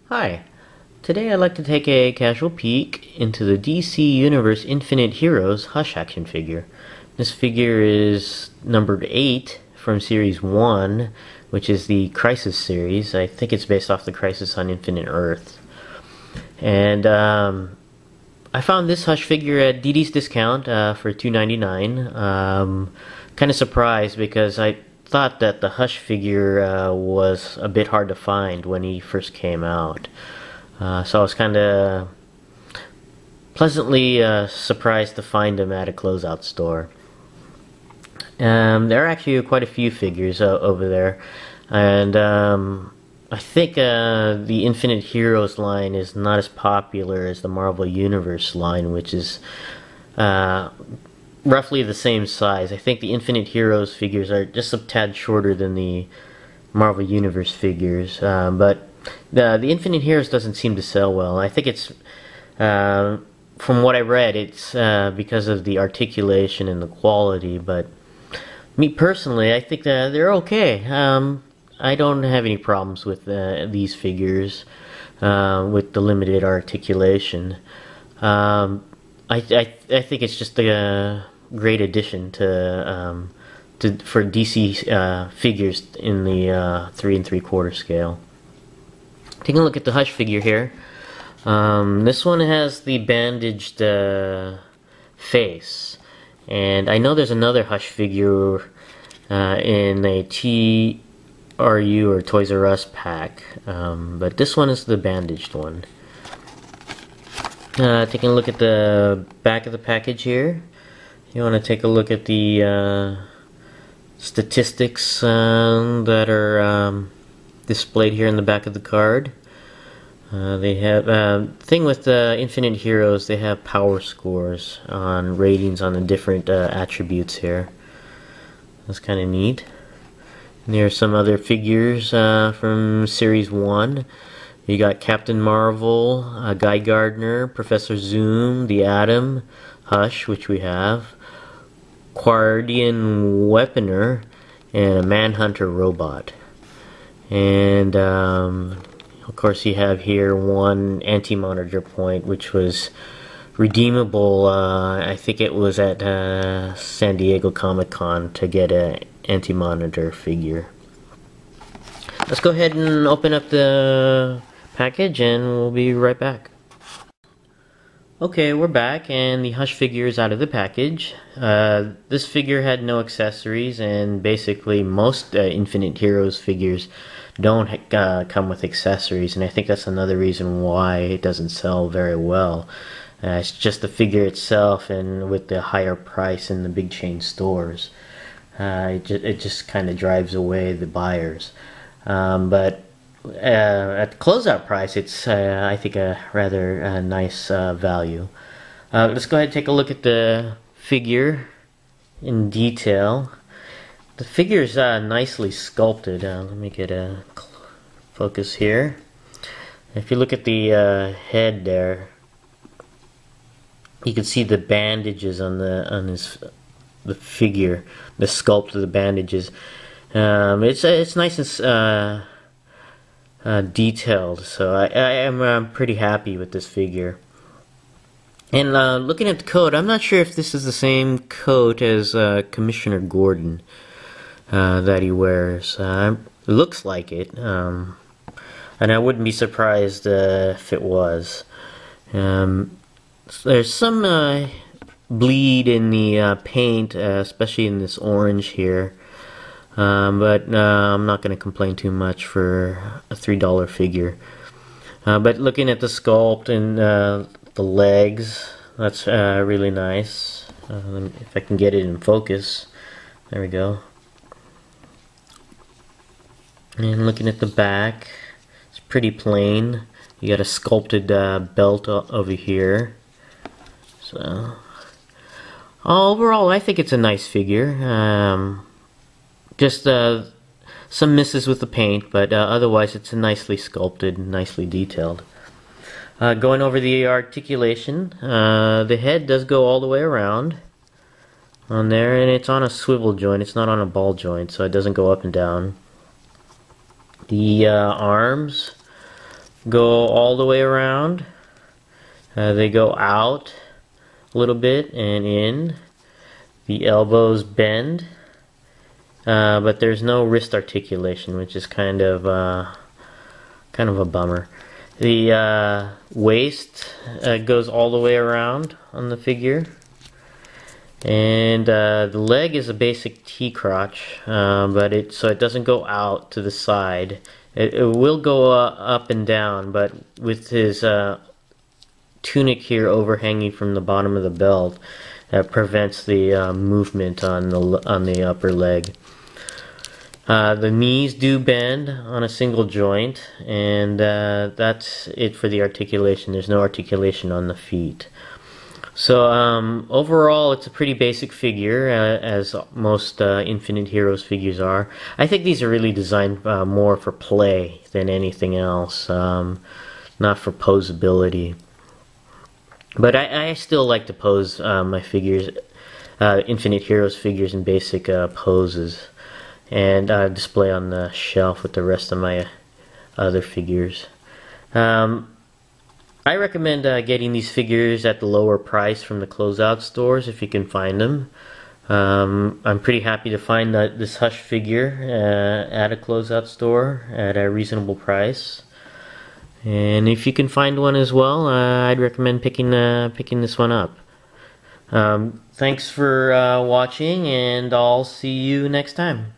Hi, today I'd like to take a casual peek into the DC Universe Infinite Heroes Hush action figure. This figure is numbered 8 from Series 1, which is the Crisis series. I think it's based off the Crisis on Infinite Earth. And I found this Hush figure at DD's discount for $2.99. Kind of surprised because I thought that the Hush figure was a bit hard to find when he first came out. So I was kind of pleasantly surprised to find him at a closeout store. There are actually quite a few figures over there, and I think the Infinite Heroes line is not as popular as the Marvel Universe line, which is roughly the same size. I think the Infinite Heroes figures are just a tad shorter than the Marvel Universe figures, but the Infinite Heroes doesn't seem to sell well. I think it's, from what I read, it's because of the articulation and the quality, but me personally, I think that they're okay. I don't have any problems with these figures with the limited articulation. I think it's just a great addition for DC figures in the 3 3/4 scale. Taking a look at the Hush figure here. This one has the bandaged face, and I know there's another Hush figure in a TRU or Toys R Us pack, but this one is the bandaged one. Taking a look at the back of the package here, you want to take a look at the statistics that are displayed here in the back of the card. They have thing with Infinite Heroes, they have power scores on ratings on the different attributes here. That's kind of neat. And there are some other figures from Series 1. You got Captain Marvel, Guy Gardner, Professor Zoom, the Atom, Hush, which we have, Guardian Weaponer, and a Manhunter robot. And of course you have here one anti-monitor point, which was redeemable. I think it was at San Diego Comic-Con to get an anti-monitor figure. Let's go ahead and open up the package and we'll be right back. Okay, we're back and the Hush figure is out of the package. This figure had no accessories, and basically most Infinite Heroes figures don't come with accessories, and I think that's another reason why it doesn't sell very well. It's just the figure itself, and with the higher price in the big chain stores, it just kind of drives away the buyers. But at the closeout price, it's I think a rather nice value. Let's go ahead and take a look at the figure in detail. The figure is nicely sculpted. Let me get a focus here. If you look at the head there, you can see the bandages on the figure, the sculpt of the bandages. It's nice and detailed, so I am pretty happy with this figure. And looking at the coat, I'm not sure if this is the same coat as Commissioner Gordon that he wears. It looks like it, and I wouldn't be surprised if it was. There's some bleed in the paint, especially in this orange here. But I'm not going to complain too much for a $3 figure. But looking at the sculpt and the legs, that's really nice. If I can get it in focus. There we go. And looking at the back, it's pretty plain. You got a sculpted belt over here. So overall, I think it's a nice figure. Just some misses with the paint, but otherwise it's nicely sculpted and nicely detailed. Going over the articulation, the head does go all the way around on there, and it's on a swivel joint. It's not on a ball joint, so it doesn't go up and down. The arms go all the way around. They go out a little bit and in. The elbows bend, but there's no wrist articulation, which is kind of a bummer. The waist goes all the way around on the figure, and the leg is a basic T-crotch, but it doesn't go out to the side. It will go up and down, but with his tunic here overhanging from the bottom of the belt, that prevents the movement on the upper leg. The knees do bend on a single joint, and that's it for the articulation. There's no articulation on the feet. So overall, it's a pretty basic figure, as most Infinite Heroes figures are. I think these are really designed more for play than anything else, not for posability. But I still like to pose my figures, Infinite Heroes figures, in basic poses, and display on the shelf with the rest of my other figures. I recommend getting these figures at the lower price from the closeout stores if you can find them. I'm pretty happy to find this Hush figure at a closeout store at a reasonable price. And if you can find one as well, I'd recommend picking this one up. Thanks for watching, and I'll see you next time.